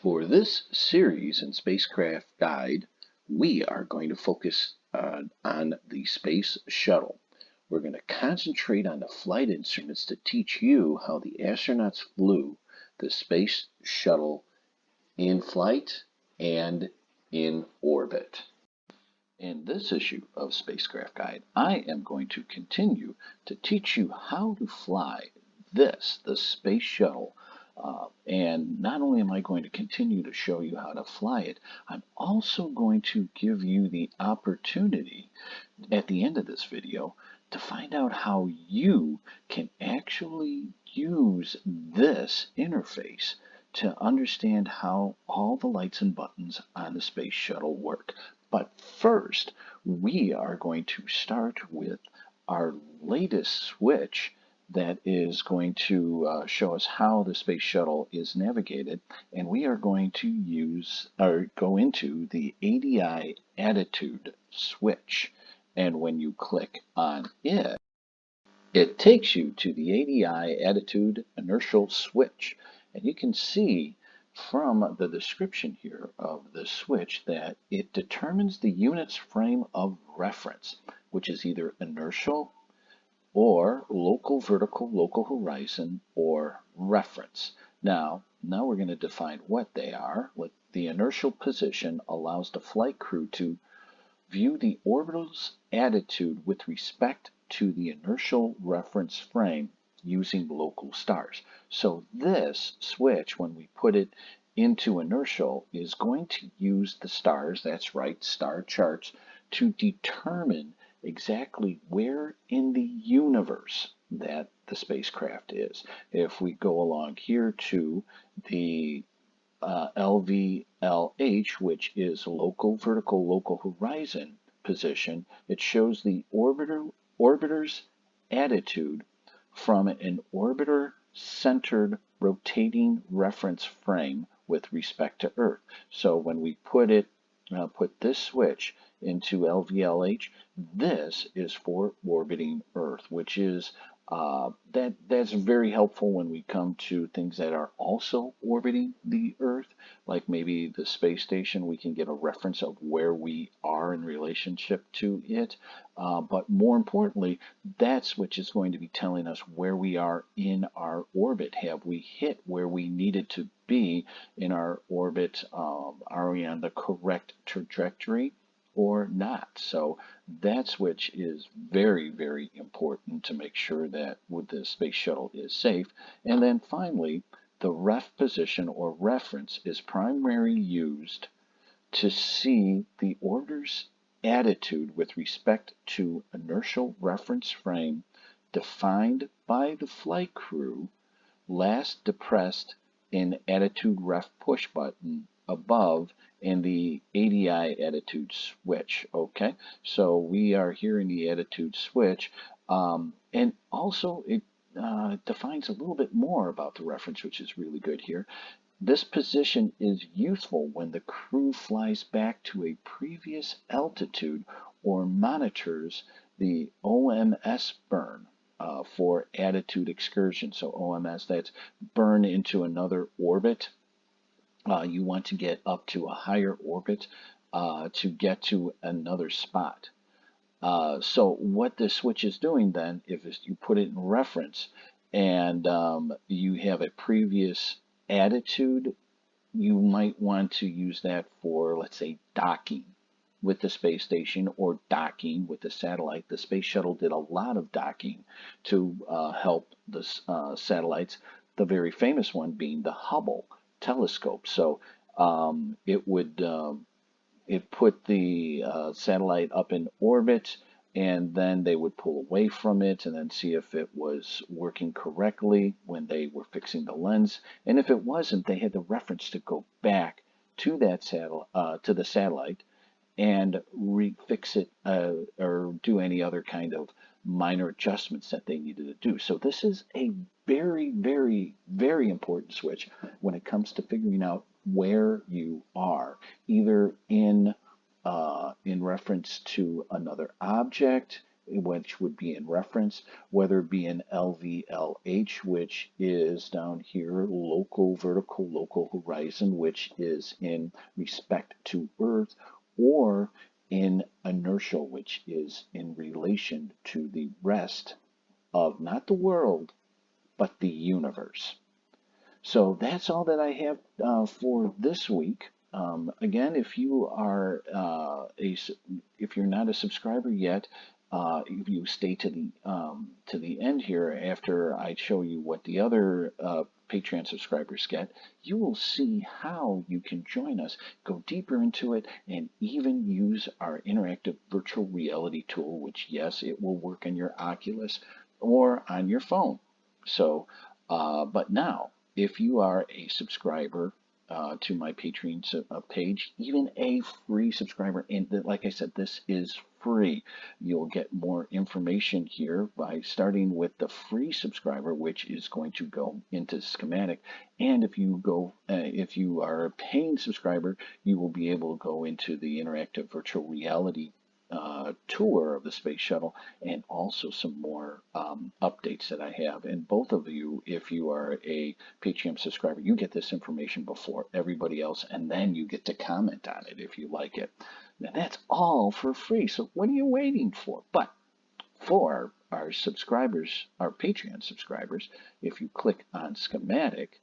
For this series in Spacecraft Guide, we are going to focus on the Space Shuttle. We're going to concentrate on the flight instruments to teach you how the astronauts flew the Space Shuttle in flight and in orbit. In this issue of Spacecraft Guide, I am going to continue to teach you how to fly the Space Shuttle. And not only am I going to continue to show you how to fly it, I'm also going to give you the opportunity at the end of this video to find out how you can actually use this interface to understand how all the lights and buttons on the Space Shuttle work. But first, we are going to start with our latest switch that is going to show us how the Space Shuttle is navigated, and we are going to go into the ADI attitude switch. And when you click on it, it takes you to the ADI attitude inertial switch. And you can see from the description here of the switch that it determines the unit's frame of reference, which is either inertial or local vertical, local horizon, or reference. Now we're going to define what they are. The inertial position allows the flight crew to view the orbital's attitude with respect to the inertial reference frame using local stars. So this switch, when we put it into inertial, is going to use the stars, that's right, star charts, to determine exactly where in the universe that the spacecraft is. If we go along here to the LVLH, which is local vertical, local horizon position, it shows the orbiter's attitude from an orbiter-centered rotating reference frame with respect to Earth. So when we put this switch into LVLH, this is for orbiting Earth, which is that's very helpful when we come to things that are also orbiting the Earth, like maybe the space station. We can get a reference of where we are in relationship to it. But more importantly, that's which is going to be telling us where we are in our orbit. Have we hit where we needed to be in our orbit? Are we on the correct trajectory or not? So that switch is very, very important to make sure that the Space Shuttle is safe. And then finally, the ref position or reference is primarily used to see the orbiter's attitude with respect to inertial reference frame defined by the flight crew, last depressed in attitude ref push button above in the ADI attitude switch. Okay, so we are here in the attitude switch, and also it defines a little bit more about the reference, which is really good here. This position is useful when the crew flies back to a previous altitude or monitors the OMS burn for attitude excursion. So OMS, that's burn into another orbit. You want to get up to a higher orbit to get to another spot. So what this switch is doing then, if you put it in reference and you have a previous attitude, you might want to use that for, let's say, docking with the space station or docking with the satellite. The Space Shuttle did a lot of docking to help the satellites, the very famous one being the Hubble Telescope. So it put the satellite up in orbit, and then they would pull away from it and then see if it was working correctly when they were fixing the lens. And if it wasn't, they had the reference to go back to that to the satellite and refix it or do any other kind of minor adjustments that they needed to do. So this is a very, very, very important switch when it comes to figuring out where you are, either in reference to another object, which would be in reference, whether it be in LVLH, which is down here, local vertical local horizon, which is in respect to Earth, or in inertial, which is in relation to the rest of not the world, but the universe. So that's all that I have for this week. Again, if you are if you're not a subscriber yet, if you stay to the end here after I show you what the other Patreon subscribers get, you will see how you can join us, go deeper into it, and even use our interactive virtual reality tool, which yes, it will work on your Oculus or on your phone. So, but now, if you are a subscriber to my Patreon page, even a free subscriber, and like I said, this is free. You'll get more information here by starting with the free subscriber, which is going to go into schematic. And if you are a paying subscriber, you will be able to go into the interactive virtual reality tour of the Space Shuttle, and also some more updates that I have. And both of you, if you are a Patreon subscriber, you get this information before everybody else, and then you get to comment on it if you like it. Now that's all for free, so what are you waiting for? But for our subscribers, our Patreon subscribers, if you click on schematic,